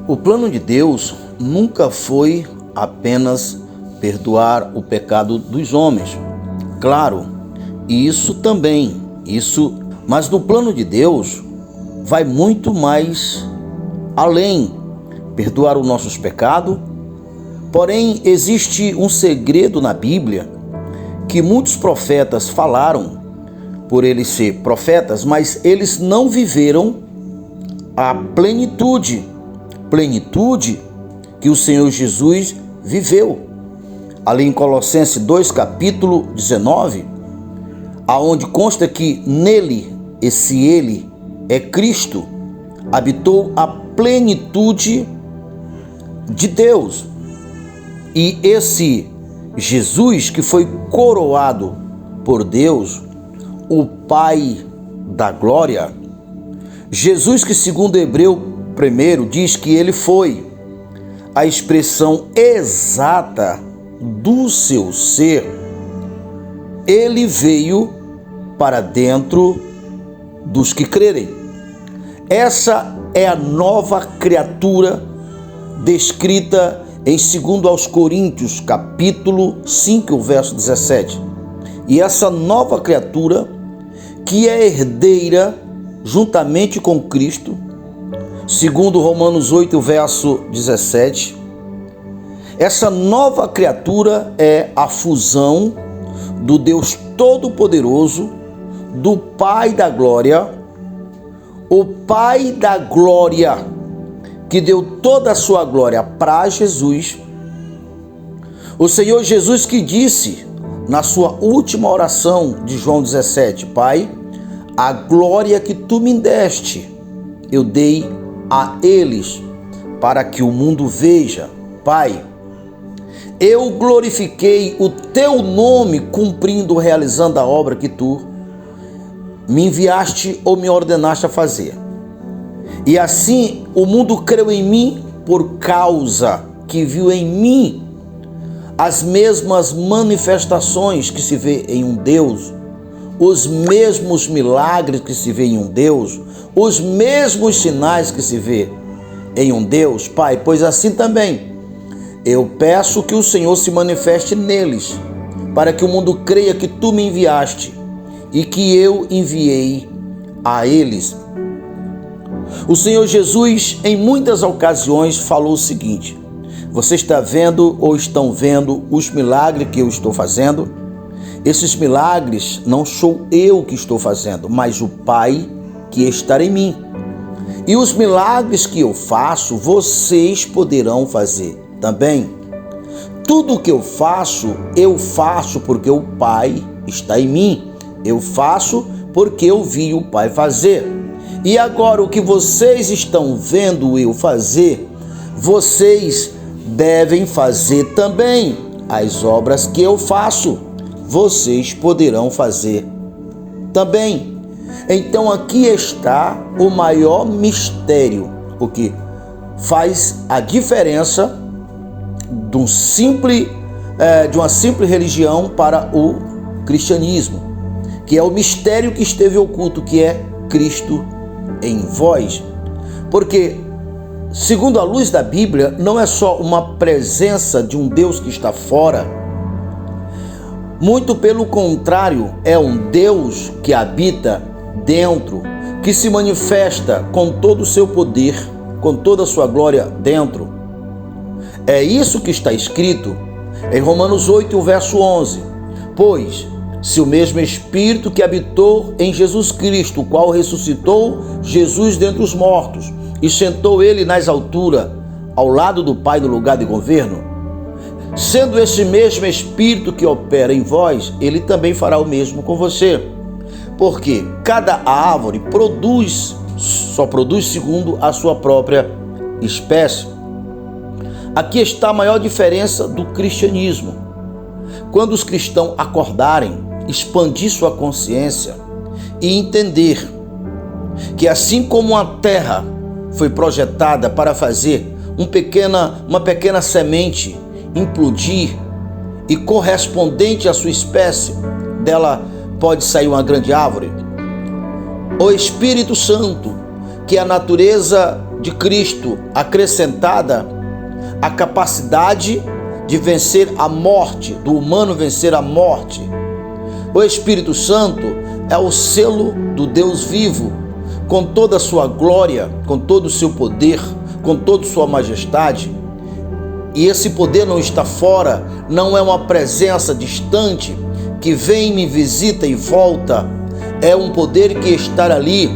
O plano de Deus nunca foi apenas perdoar o pecado dos homens. Claro, isso também, mas no plano de Deus vai muito mais além, perdoar os nossos pecados. Porém, existe um segredo na Bíblia que muitos profetas falaram, por eles ser profetas, mas eles não viveram a plenitude que o Senhor Jesus viveu. Ali em Colossenses 2, capítulo 19, aonde consta que nele, esse ele é Cristo, habitou a plenitude de Deus. E esse Jesus que foi coroado por Deus, o Pai da glória, Jesus que segundo Hebreu 1 diz que ele foi a expressão exata do seu ser, ele veio para dentro dos que crerem. Essa é a nova criatura descrita em 2 aos Coríntios, capítulo 5, verso 17. E essa nova criatura, que é herdeira juntamente com Cristo, segundo Romanos 8, verso 17, essa nova criatura é a fusão do Deus Todo-Poderoso, do Pai da glória, o Pai da glória que deu toda a sua glória para Jesus, o Senhor Jesus que disse na sua última oração de João 17, Pai, a glória que tu me deste, eu dei a eles, para que o mundo veja. Pai, eu glorifiquei o teu nome cumprindo, realizando a obra que tu me enviaste ou me ordenaste a fazer. E assim o mundo creu em mim por causa que viu em mim as mesmas manifestações que se vê em um Deus, os mesmos milagres que se vê em um Deus, os mesmos sinais que se vê em um Deus. Pai, pois assim também eu peço que o Senhor se manifeste neles, para que o mundo creia que tu me enviaste e que eu enviei a eles. O Senhor Jesus, em muitas ocasiões, falou o seguinte: você está vendo ou estão vendo os milagres que eu estou fazendo? Esses milagres não sou eu que estou fazendo, mas o Pai que está em mim. E os milagres que eu faço, vocês poderão fazer também. Tudo o que eu faço porque o Pai está em mim. Eu faço porque eu vi o Pai fazer. E agora o que vocês estão vendo eu fazer, vocês devem fazer também. As obras que eu faço, vocês poderão fazer também. Então aqui está o maior mistério, o que faz a diferença de uma simples religião para o cristianismo, que é o mistério que esteve oculto, que é Cristo em vós. Porque, segundo a luz da Bíblia, não é só uma presença de um Deus que está fora, muito pelo contrário, é um Deus que habita dentro, que se manifesta com todo o seu poder, com toda a sua glória dentro. É isso que está escrito em Romanos 8, verso 11. Pois, se o mesmo Espírito que habitou em Jesus Cristo, o qual ressuscitou Jesus dentre os mortos e sentou ele nas alturas, ao lado do Pai no lugar de governo, sendo esse mesmo Espírito que opera em vós, ele também fará o mesmo com você. Porque cada árvore só produz segundo a sua própria espécie. Aqui está a maior diferença do cristianismo. Quando os cristãos acordarem, expandir sua consciência e entender que assim como a terra foi projetada para fazer uma pequena semente implodir e correspondente à sua espécie, dela pode sair uma grande árvore. O Espírito Santo, que é a natureza de Cristo, acrescentada a capacidade de vencer a morte, do humano vencer a morte. O Espírito Santo é o selo do Deus vivo, com toda a sua glória, com todo o seu poder, com toda a sua majestade. E esse poder não está fora, não é uma presença distante que vem, me visita e volta. É um poder que está ali.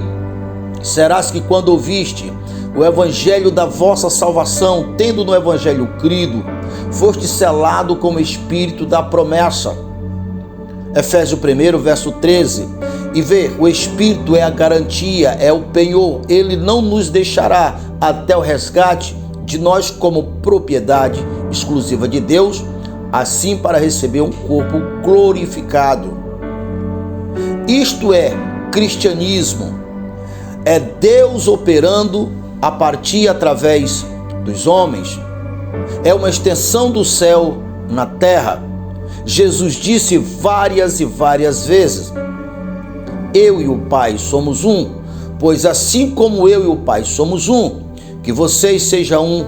Serás que quando ouviste o evangelho da vossa salvação, tendo no evangelho crido, foste selado com o Espírito da promessa. Efésios 1, verso 13. E vê, o Espírito é a garantia, é o penhor. Ele não nos deixará até o resgate de nós como propriedade exclusiva de Deus, assim para receber um corpo glorificado. Isto é cristianismo. É Deus operando a partir através dos homens. É uma extensão do céu na terra. Jesus disse várias e várias vezes: eu e o Pai somos um, pois assim como eu e o Pai somos um, que vocês sejam um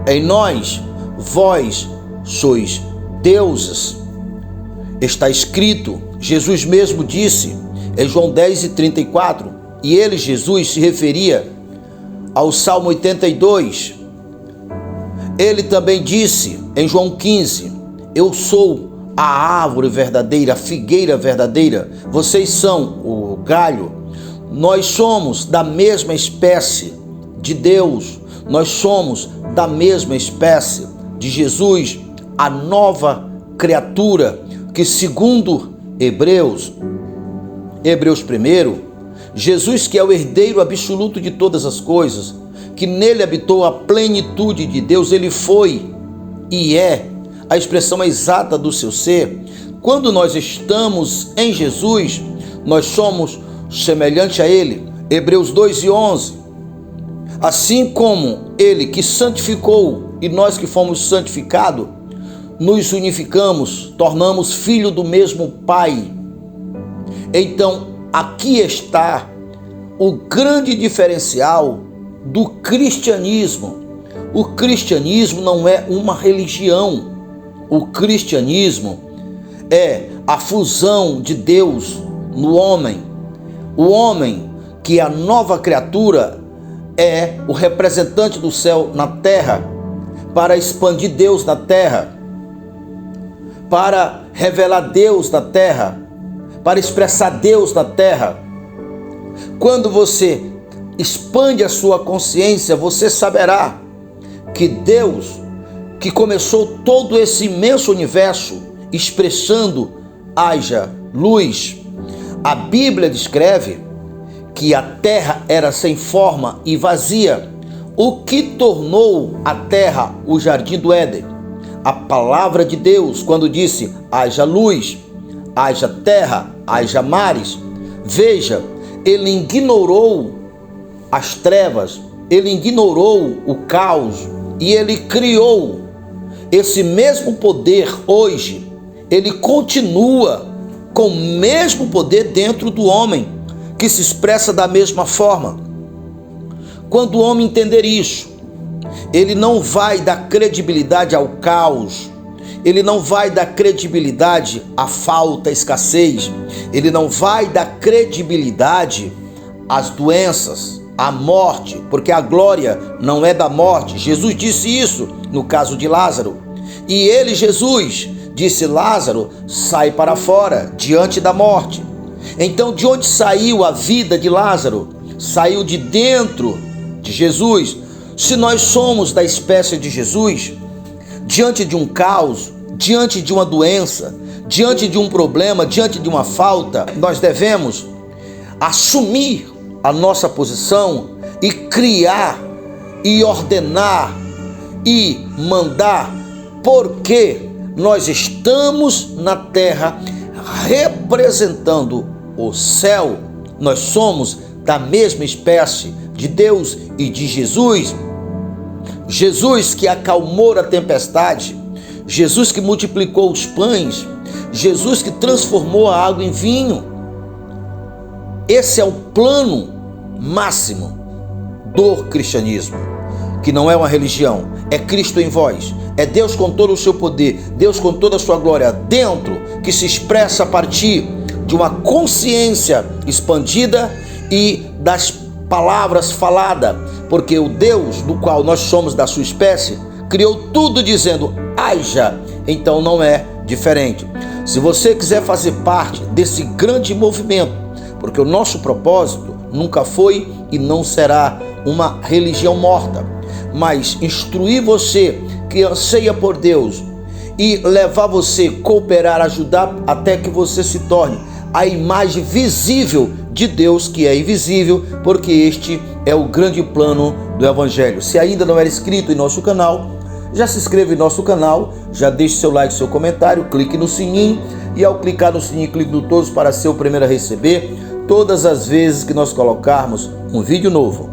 em nós, vós sois deuses. Está escrito, Jesus mesmo disse em João 10:34, e ele, Jesus, se referia ao Salmo 82. Ele também disse em João 15, eu sou a árvore verdadeira, a figueira verdadeira, vocês são o galho. Nós somos da mesma espécie de Deus, nós somos da mesma espécie de Jesus, a nova criatura que, segundo Hebreus 1, Jesus, que é o herdeiro absoluto de todas as coisas, que nele habitou a plenitude de Deus, ele foi e é a expressão exata do seu ser. Quando nós estamos em Jesus, nós somos semelhante a ele. Hebreus 2:11. Assim como ele que santificou e nós que fomos santificados, nos unificamos, tornamos filho do mesmo Pai. Então, aqui está o grande diferencial do cristianismo. O cristianismo não é uma religião. O cristianismo é a fusão de Deus no homem. O homem, que é a nova criatura, é o representante do céu na terra, para expandir Deus na terra, para revelar Deus na terra, para expressar Deus na terra. Quando você expande a sua consciência, você saberá que Deus, que começou todo esse imenso universo expressando haja luz, a Bíblia descreve que a terra era sem forma e vazia, o que tornou a terra o jardim do Éden. A palavra de Deus, quando disse haja luz, haja terra, haja mares, veja, ele ignorou as trevas, ele ignorou o caos e ele criou. Esse mesmo poder hoje, ele continua com o mesmo poder dentro do homem, que se expressa da mesma forma. Quando o homem entender isso, ele não vai dar credibilidade ao caos, ele não vai dar credibilidade à falta, à escassez, ele não vai dar credibilidade às doenças, à morte, porque a glória não é da morte. Jesus disse isso no caso de Lázaro. E ele, Jesus, disse: Lázaro, sai para fora, diante da morte. Então, de onde saiu a vida de Lázaro? Saiu de dentro de Jesus. Se nós somos da espécie de Jesus, diante de um caos, diante de uma doença, diante de um problema, diante de uma falta, nós devemos assumir a nossa posição e criar e ordenar e mandar, porque nós estamos na terra representando o céu. Nós somos da mesma espécie de Deus e de Jesus. Jesus que acalmou a tempestade, Jesus que multiplicou os pães, Jesus que transformou a água em vinho. Esse é o plano máximo do cristianismo, que não é uma religião, é Cristo em vós, é Deus com todo o seu poder, Deus com toda a sua glória dentro, que se expressa a partir de uma consciência expandida e das palavras faladas, porque o Deus do qual nós somos da sua espécie criou tudo dizendo haja, então não é diferente. Se você quiser fazer parte desse grande movimento, porque o nosso propósito nunca foi e não será uma religião morta, mas instruir você que anseia por Deus e levar você a cooperar, ajudar até que você se torne a imagem visível de Deus, que é invisível, porque este é o grande plano do Evangelho. Se ainda não era inscrito em nosso canal, já se inscreva em nosso canal, já deixe seu like, seu comentário, clique no sininho, e ao clicar no sininho, clique no todos para ser o primeiro a receber todas as vezes que nós colocarmos um vídeo novo.